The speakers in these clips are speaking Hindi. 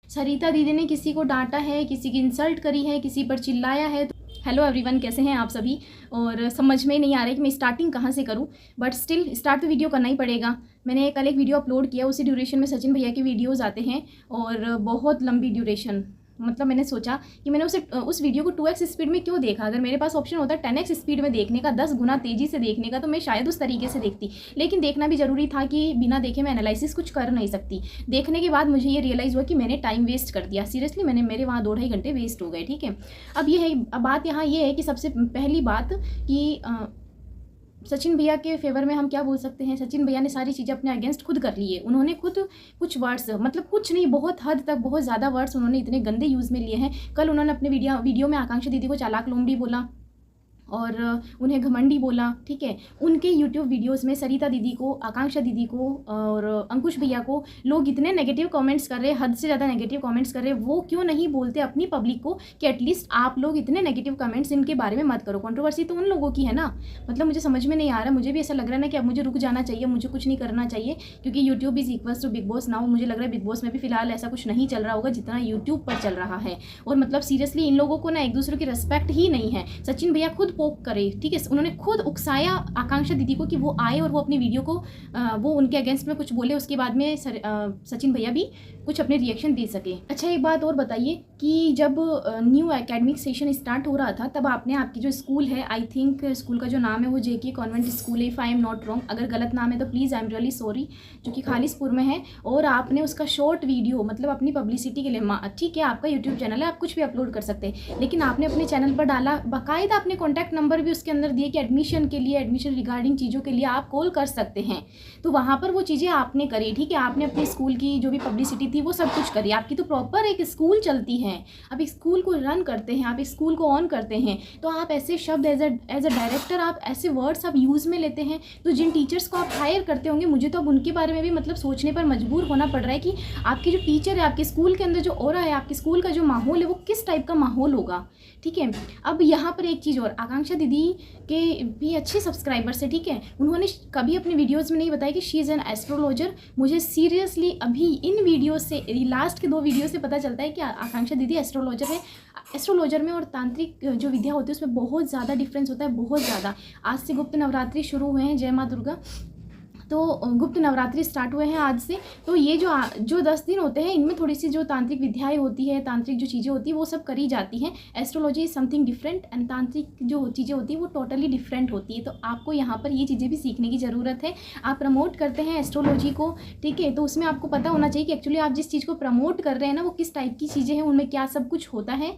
सरिता दीदी ने किसी को डांटा है, किसी की इंसल्ट करी है, किसी पर चिल्लाया है। हेलो एवरीवन, कैसे हैं आप सभी। और समझ में नहीं आ रहा है कि मैं स्टार्टिंग कहाँ से करूं, बट स्टिल स्टार्ट तो वीडियो करना ही पड़ेगा। मैंने कल एक वीडियो अपलोड किया, उसी ड्यूरेशन में सचिन भैया के वीडियोस आते हैं और बहुत लंबी ड्यूरेशन। मतलब मैंने सोचा कि मैंने उस वीडियो को 2x स्पीड में क्यों देखा। अगर मेरे पास ऑप्शन होता 10x स्पीड में देखने का, 10 गुना तेज़ी से देखने का, तो मैं शायद उस तरीके से देखती। लेकिन देखना भी ज़रूरी था कि बिना देखे मैं एनालिसिस कुछ कर नहीं सकती। देखने के बाद मुझे ये रियलाइज़ हुआ कि मैंने टाइम वेस्ट कर दिया। सीरियसली मेरे वहाँ 2 ढाई घंटे वेस्ट हो गए। ठीक है, अब ये है, अब बात यहाँ ये है कि सबसे पहली बात कि सचिन भैया के फेवर में हम क्या बोल सकते हैं। सचिन भैया ने सारी चीज़ें अपने अगेंस्ट खुद कर ली है। उन्होंने खुद कुछ वर्ड्स, मतलब कुछ नहीं, बहुत हद तक बहुत ज़्यादा वर्ड्स उन्होंने इतने गंदे यूज़ में लिए हैं। कल उन्होंने अपने वीडियो में आकांक्षा दीदी को चालाक लोमड़ी बोला और उन्हें घमंडी बोला। ठीक है, उनके यूट्यूब वीडियोस में सरिता दीदी को, आकांक्षा दीदी को और अंकुश भैया को लोग इतने नेगेटिव कमेंट्स कर रहे हैं, हद से ज़्यादा नेगेटिव कमेंट्स कर रहे हैं। वो क्यों नहीं बोलते अपनी पब्लिक को कि एटलीस्ट आप लोग इतने नेगेटिव कमेंट्स इनके बारे में मत करो। कंट्रोवर्सी तो उन लोगों की है ना। मतलब मुझे समझ में नहीं आ रहा। मुझे भी ऐसा लग रहा है ना कि अब मुझे रुक जाना चाहिए, मुझे कुछ नहीं करना चाहिए, क्योंकि YouTube is equals to Bigg Boss now. मुझे लग रहा है बिग बॉस में भी फिलहाल ऐसा कुछ नहीं चल रहा होगा जितना यूट्यूब पर चल रहा है। और मतलब सीरियसली इन लोगों को ना एक दूसरे की रिस्पेक्ट ही नहीं है। सचिन भैया खुद पोक करे, ठीक है, उन्होंने खुद उकसाया आकांक्षा दीदी को कि वो आए और वो अपनी वीडियो को वो उनके अगेंस्ट में कुछ बोले, उसके बाद में सचिन भैया भी कुछ अपने रिएक्शन दे सके। अच्छा, एक बात और बताइए कि जब न्यू एकेडमिक सेशन स्टार्ट हो रहा था तब आपने आपकी जो स्कूल है, आई थिंक स्कूल का जो नाम है वो जेके कॉन्वेंट स्कूल है, if I am not wrong. अगर गलत नाम है तो please I am really sorry, जो कि खालिसपुर में है। और आपने उसका शॉर्ट वीडियो, मतलब अपनी पब्लिसिटी के लिए, ठीक है आपका यूट्यूब चैनल है, आप कुछ भी अपलोड कर सकते हैं, लेकिन आपने अपने चैनल पर डाला, बाकायदा अपने कॉन्टैक्ट नंबर भी उसके अंदर दिए कि एडमिशन के लिए, एडमिशन रिगार्डिंग चीज़ों के लिए आप कॉल कर सकते हैं। तो वहाँ पर वो चीज़ें आपने करी। ठीक है, आपने अपने स्कूल की जो भी पब्लिसिटी थी वो सब कुछ करी। आपकी तो प्रॉपर एक स्कूल चलती है, आप एक स्कूल को रन करते हैं, आप एक स्कूल को ऑन करते हैं, तो आप ऐसे शब्द एज अ डायरेक्टर आप ऐसे वर्ड्स आप यूज़ में लेते हैं। तो जिन टीचर्स को आप हायर करते होंगे, मुझे तो अब उनके बारे में भी मतलब सोचने पर मजबूर होना पड़ रहा है कि आपके जो टीचर है, आपके स्कूल के अंदर जो ऑरा है, आपके स्कूल का जो माहौल है, वो किस टाइप का माहौल होगा। ठीक है, अब यहाँ पर एक चीज़ और, आकांक्षा दीदी के भी अच्छे सब्सक्राइबर्स है। ठीक है, उन्होंने कभी अपने वीडियोज़ में नहीं बताया कि शी इज़ एन एस्ट्रोलॉजर। मुझे सीरियसली अभी इन वीडियो से, लास्ट के 2 वीडियो से पता चलता है कि आकांक्षा दीदी एस्ट्रोलॉजर है। एस्ट्रोलॉजर में और तांत्रिक जो विद्या होती है उसमें बहुत ज़्यादा डिफरेंस होता है, बहुत ज़्यादा। आज से गुप्त नवरात्रि शुरू हुए हैं, जय माँ दुर्गा। तो गुप्त नवरात्रि स्टार्ट हुए हैं आज से। तो ये जो 10 दिन होते हैं, इनमें थोड़ी सी जो तांत्रिक विद्याएं होती है, तांत्रिक जो चीज़ें होती है वो सब करी जाती हैं। Astrology is something different and तांत्रिक जो चीज़ें होती है वो टोटली डिफरेंट होती है। तो आपको यहाँ पर ये चीज़ें भी सीखने की ज़रूरत है। आप प्रमोट करते हैं एस्ट्रोलॉजी को, ठीक है, तो उसमें आपको पता होना चाहिए कि एक्चुअली आप जिस चीज़ को प्रमोट कर रहे हैं ना, वो किस टाइप की चीज़ें हैं, उनमें क्या सब कुछ होता है।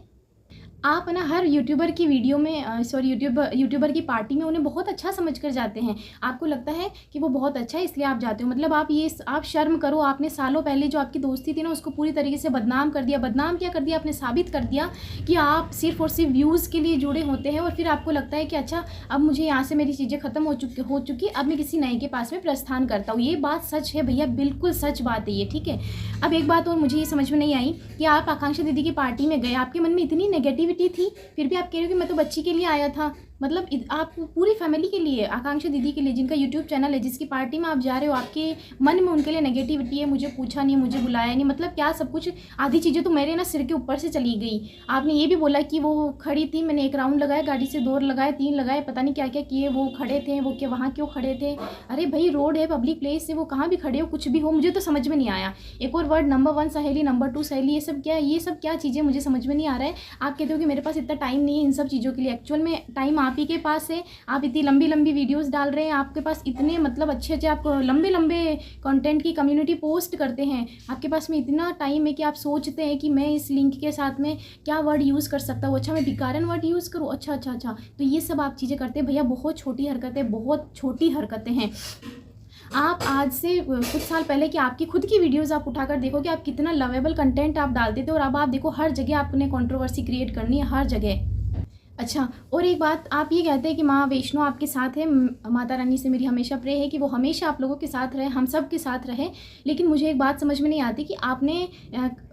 आप ना हर यूट्यूबर की वीडियो में, सॉरी यूट्यूबर की पार्टी में उन्हें बहुत अच्छा समझ कर जाते हैं। आपको लगता है कि वो बहुत अच्छा है इसलिए आप जाते हो। मतलब आप शर्म करो, आपने सालों पहले जो आपकी दोस्ती थी ना उसको पूरी तरीके से बदनाम कर दिया। बदनाम क्या कर दिया, आपने साबित कर दिया कि आप सिर्फ और सिर्फ व्यूज़ के लिए जुड़े होते हैं। और फिर आपको लगता है कि अच्छा, अब मुझे यहाँ से मेरी चीज़ें ख़त्म हो चुकी, अब मैं किसी नए के पास में प्रस्थान करता हूँ। ये बात सच है भैया, बिल्कुल सच बात है ये। ठीक है, अब एक बात और मुझे ये समझ में नहीं आई कि आप आकांक्षा दीदी की पार्टी में गए, आपके मन में इतनी नेगेटिविटी थी, फिर भी आप कह रहे हो कि मैं तो बच्ची के लिए आया था। मतलब आप पूरी फैमिली के लिए, आकांक्षा दीदी के लिए, जिनका यूट्यूब चैनल है, जिसकी पार्टी में आप जा रहे हो, आपके मन में उनके लिए नेगेटिविटी है। मुझे पूछा नहीं, मुझे बुलाया नहीं, मतलब क्या सब कुछ। आधी चीज़ें तो मेरे ना सिर के ऊपर से चली गई। आपने ये भी बोला कि वो खड़ी थी, मैंने 1 राउंड लगाया, गाड़ी से 2 लगाए, 3 लगाए, पता नहीं क्या क्या किए, वो खड़े थे, वो क्या वहाँ क्यों खड़े थे। अरे भाई, रोड है, पब्लिक प्लेस है, वो कहाँ भी खड़े हो, कुछ भी हो, मुझे तो समझ में नहीं आया। एक और वर्ड, नंबर 1 सहेली, नंबर 2 सहेली, ये सब क्या चीज़ें, मुझे समझ में नहीं आ रहा है। आप कहते हो कि मेरे पास इतना टाइम नहीं है इन सब चीज़ों के लिए। एक्चुअल में टाइम आप ही के पास है। आप इतनी लंबी लंबी वीडियोस डाल रहे हैं, आपके पास इतने मतलब अच्छे आप लंबे लंबे कंटेंट की कम्युनिटी पोस्ट करते हैं, आपके पास में इतना टाइम है कि आप सोचते हैं कि मैं इस लिंक के साथ में क्या वर्ड यूज़ कर सकता हूँ। अच्छा, मैं भिखारन वर्ड यूज़ करूँ, अच्छा, तो ये सब आप चीज़ें करते हैं भैया। बहुत छोटी हरकतें, बहुत छोटी हरकतें हैं। आप आज से कुछ साल पहले कि आपकी खुद की वीडियोस आप उठाकर देखो कि आप कितना लवेबल कंटेंट आप डालते थे, और अब आप देखो हर जगह आपने कंट्रोवर्सी क्रिएट करनी है, हर जगह। अच्छा, और एक बात, आप ये कहते हैं कि माँ वैष्णो आपके साथ है, माता रानी से मेरी हमेशा प्रे है कि वो हमेशा आप लोगों के साथ रहे, हम सब के साथ रहे। लेकिन मुझे एक बात समझ में नहीं आती कि आपने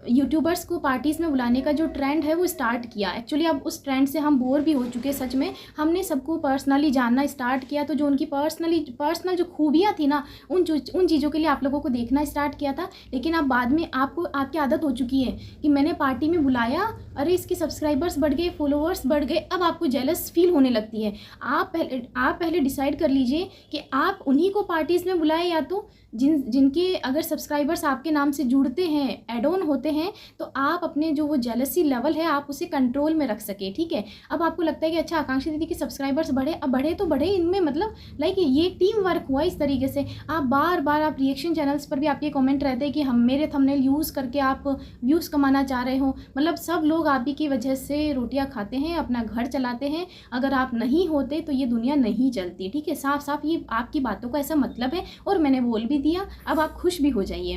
यूट्यूबर्स को पार्टीज़ में बुलाने का जो ट्रेंड है वो स्टार्ट किया। एक्चुअली अब उस ट्रेंड से हम बोर भी हो चुके हैं सच में। हमने सबको पर्सनली जानना स्टार्ट किया, तो जो उनकी पर्सनल जो खूबियाँ थी ना, उन चीज़ों के लिए आप लोगों को देखना स्टार्ट किया था। लेकिन अब बाद में आपकी आदत हो चुकी है कि मैंने पार्टी में बुलाया, अरे इसके सब्सक्राइबर्स बढ़ गए, फॉलोअर्स बढ़ गए, अब आपको जेलस फील होने लगती है। आप पहले डिसाइड कर लीजिए कि आप उन्हीं को पार्टीज़ में बुलाएं, या तो जिनके अगर सब्सक्राइबर्स आपके नाम से जुड़ते हैं, ऐड ऑन होते हैं, तो आप अपने जो वो जेलसी लेवल है आप उसे कंट्रोल में रख सके, ठीक है। अब आपको लगता है कि अच्छा आकांक्षा दीदी के सब्सक्राइबर्स बढ़े, अब बढ़े तो बढ़े, इनमें मतलब लाइक ये टीम वर्क हुआ इस तरीके से। आप बार आप रिएक्शन चैनल्स पर भी आपके कमेंट रहते हैं कि हम मेरे थंबनेल यूज़ करके आप व्यूज़ कमाना चाह रहे हो, मतलब सब लोग आप ही की वजह से रोटियां खाते हैं, अपना घर चलाते हैं। अगर आप नहीं होते तो ये दुनिया नहीं चलती, ठीक है। साफ साफ ये आपकी बातों का ऐसा मतलब है, और मैंने बोल भी दिया, अब आप खुश भी हो जाइए।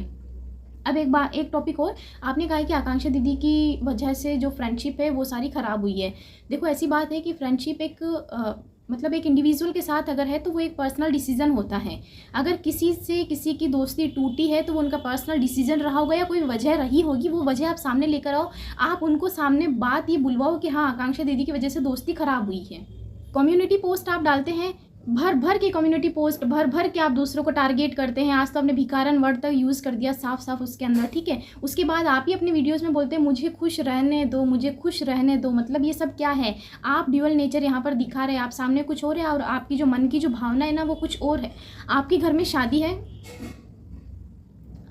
अब एक टॉपिक और, आपने कहा कि आकांक्षा दीदी की वजह से जो फ्रेंडशिप है वो सारी ख़राब हुई है। देखो ऐसी बात है कि फ्रेंडशिप मतलब एक इंडिविजुअल के साथ अगर है तो वो एक पर्सनल डिसीजन होता है। अगर किसी से किसी की दोस्ती टूटी है तो वो उनका पर्सनल डिसीजन रहा होगा या कोई वजह रही होगी, वो वजह आप सामने लेकर आओ, आप उनको सामने बात ये बुलवाओ कि हाँ आकांक्षा दीदी की वजह से दोस्ती ख़राब हुई है। कम्युनिटी पोस्ट आप डालते हैं, भर की कम्युनिटी पोस्ट, भर के आप दूसरों को टारगेट करते हैं। आज तो आपने भिखारन वर्ड तक यूज़ कर दिया साफ साफ उसके अंदर, ठीक है। उसके बाद आप ही अपनी वीडियोस में बोलते हैं मुझे खुश रहने दो, मुझे खुश रहने दो। मतलब ये सब क्या है? आप ड्यूअल नेचर यहाँ पर दिखा रहे हैं, आप सामने कुछ और है और आपकी जो मन की जो भावना है ना वो कुछ और है। आपके घर में शादी है,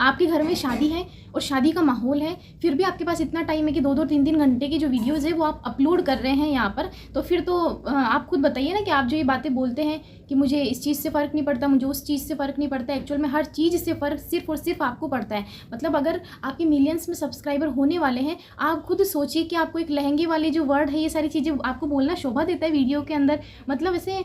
आपके घर में शादी है और शादी का माहौल है, फिर भी आपके पास इतना टाइम है कि 2-2 3-3 घंटे की जो वीडियोस है वो आप अपलोड कर रहे हैं यहाँ पर। तो फिर तो आप खुद बताइए ना कि आप जो ये बातें बोलते हैं कि मुझे इस चीज़ से फ़र्क नहीं पड़ता, मुझे उस चीज़ से फ़र्क नहीं पड़ता, एक्चुअल में हर चीज़ से फ़र्क सिर्फ और सिर्फ आपको पड़ता है। मतलब अगर आपके मिलियंस में सब्सक्राइबर होने वाले हैं, आप खुद सोचिए कि आपको एक लहंगे वाले जो वर्ड है, ये सारी चीज़ें आपको बोलना शोभा देता है वीडियो के अंदर। मतलब ऐसे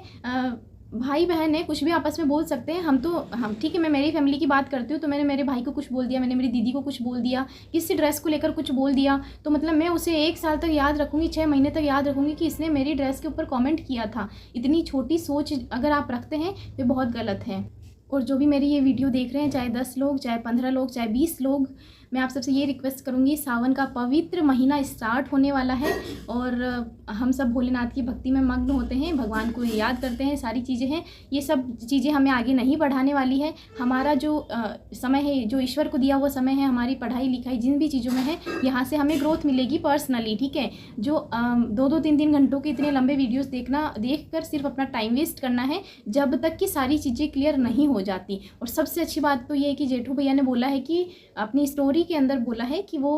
भाई बहन है, कुछ भी आपस में बोल सकते हैं। हम ठीक है, मैं मेरी फैमिली की बात करती हूँ, तो मैंने मेरे भाई को कुछ बोल दिया, मैंने मेरी दीदी को कुछ बोल दिया, किसी ड्रेस को लेकर कुछ बोल दिया, तो मतलब मैं उसे 1 साल तक याद रखूँगी, 6 महीने तक याद रखूँगी कि इसने मेरी ड्रेस के ऊपर कमेंट किया था। इतनी छोटी सोच अगर आप रखते हैं तो बहुत गलत है। और जो भी मेरी ये वीडियो देख रहे हैं, चाहे 10 लोग, चाहे 15 लोग, चाहे 20 लोग, मैं आप सबसे ये रिक्वेस्ट करूँगी, सावन का पवित्र महीना स्टार्ट होने वाला है और हम सब भोलेनाथ की भक्ति में मग्न होते हैं, भगवान को याद करते हैं, सारी चीज़ें हैं। ये सब चीज़ें हमें आगे नहीं बढ़ाने वाली है। हमारा जो समय है, जो ईश्वर को दिया हुआ समय है, हमारी पढ़ाई लिखाई जिन भी चीज़ों में है, यहाँ से हमें ग्रोथ मिलेगी पर्सनली, ठीक है। जो 2-2 3-3 घंटों के इतने लंबे वीडियोज़ देखकर सिर्फ अपना टाइम वेस्ट करना है, जब तक कि सारी चीज़ें क्लियर नहीं हो जाती। और सबसे अच्छी बात तो ये है कि जेठू भैया ने बोला है कि अपनी स्टोरी के अंदर बोला है कि वो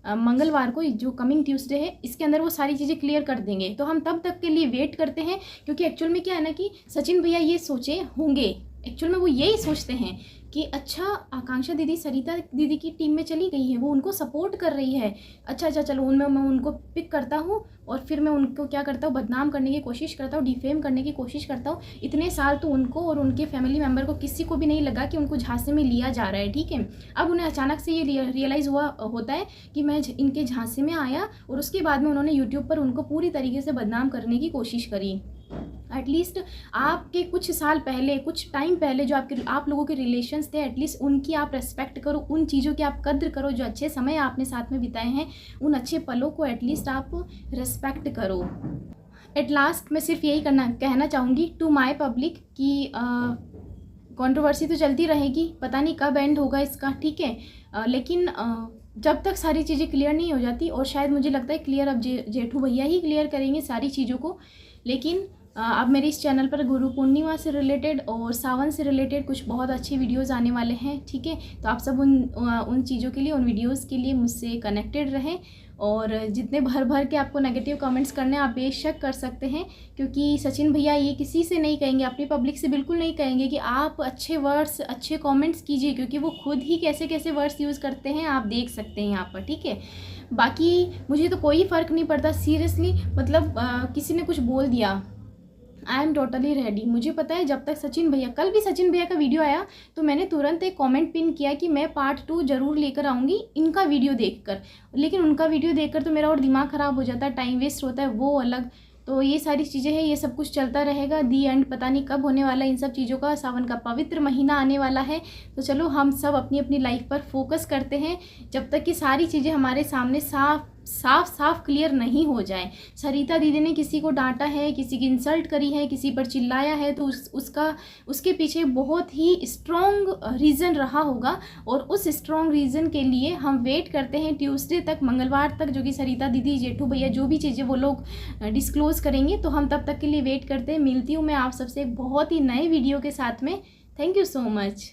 मंगलवार को, जो कमिंग ट्यूसडे है, इसके अंदर वो सारी चीज़ें क्लियर कर देंगे। तो हम तब तक के लिए वेट करते हैं, क्योंकि एक्चुअल में क्या है ना कि सचिन भैया ये सोचे होंगे, एक्चुअल में वो यही सोचते हैं कि अच्छा आकांक्षा दीदी सरिता दीदी की टीम में चली गई है, वो उनको सपोर्ट कर रही है, अच्छा चलो उनमें मैं उनको पिक करता हूँ और फिर मैं उनको क्या करता हूँ, बदनाम करने की कोशिश करता हूँ, डिफेम करने की कोशिश करता हूँ। इतने साल तो उनको और उनके फैमिली मेम्बर को किसी को भी नहीं लगा कि उनको झांसे में लिया जा रहा है, ठीक है। अब उन्हें अचानक से ये रियलाइज़ होता है कि मैं इनके झांसे में आया, और उसके बाद में उन्होंने यूट्यूब पर उनको पूरी तरीके से बदनाम करने की कोशिश करी। एटलीस्ट आपके कुछ साल पहले, कुछ टाइम पहले जो आप लोगों के रिलेशंस थे, एटलीस्ट उनकी आप रेस्पेक्ट करो, उन चीज़ों की आप कद्र करो, जो अच्छे समय आपने साथ में बिताए हैं, उन अच्छे पलों को एटलीस्ट आप रेस्पेक्ट करो। एट लास्ट मैं सिर्फ यही कहना चाहूँगी टू माई पब्लिक कि कंट्रोवर्सी तो चलती रहेगी, पता नहीं कब एंड होगा इसका, ठीक है। लेकिन जब तक सारी चीज़ें क्लियर नहीं हो जाती, और शायद मुझे लगता है क्लियर अब जेठू भैया ही क्लियर करेंगे सारी चीज़ों को। लेकिन अब मेरे इस चैनल पर गुरु पूर्णिमा से रिलेटेड और सावन से रिलेटेड कुछ बहुत अच्छे वीडियोस आने वाले हैं, ठीक है। तो आप सब उन चीज़ों के लिए, उन वीडियोस के लिए मुझसे कनेक्टेड रहें, और जितने भर के आपको नेगेटिव कमेंट्स करने आप बेशक कर सकते हैं, क्योंकि सचिन भैया ये किसी से नहीं कहेंगे, अपनी पब्लिक से बिल्कुल नहीं कहेंगे कि आप अच्छे वर्ड्स, अच्छे कमेंट्स कीजिए, क्योंकि वो खुद ही कैसे कैसे वर्ड्स यूज़ करते हैं आप देख सकते हैं यहाँ पर, ठीक है। बाकी मुझे तो कोई फ़र्क नहीं पड़ता सीरियसली, मतलब किसी ने कुछ बोल दिया, आई एम टोटली रेडी। मुझे पता है जब तक सचिन भैया, कल भी सचिन भैया का वीडियो आया तो मैंने तुरंत एक कमेंट पिन किया कि मैं पार्ट 2 ज़रूर लेकर आऊँगी इनका वीडियो देखकर। लेकिन उनका वीडियो देखकर तो मेरा और दिमाग ख़राब हो जाता है, टाइम वेस्ट होता है, वो अलग। तो ये सारी चीज़ें हैं, ये सब कुछ चलता रहेगा। दी एंड पता नहीं कब होने वाला है इन सब चीज़ों का। सावन का पवित्र महीना आने वाला है, तो चलो हम सब अपनी अपनी लाइफ पर फोकस करते हैं जब तक कि सारी चीज़ें हमारे सामने साफ क्लियर नहीं हो जाए। सरिता दीदी ने किसी को डांटा है, किसी की इंसल्ट करी है, किसी पर चिल्लाया है, तो उसके पीछे बहुत ही स्ट्रॉन्ग रीज़न रहा होगा। और उस स्ट्रॉन्ग रीज़न के लिए हम वेट करते हैं ट्यूसडे तक, मंगलवार तक, जो कि सरिता दीदी, जेठू भैया, जो भी चीज़ें वो लोग डिस्क्लोज करेंगे, तो हम तब तक के लिए वेट करते हैं। मिलती हूँ मैं आप सबसे एक बहुत ही नए वीडियो के साथ में। Thank you so much.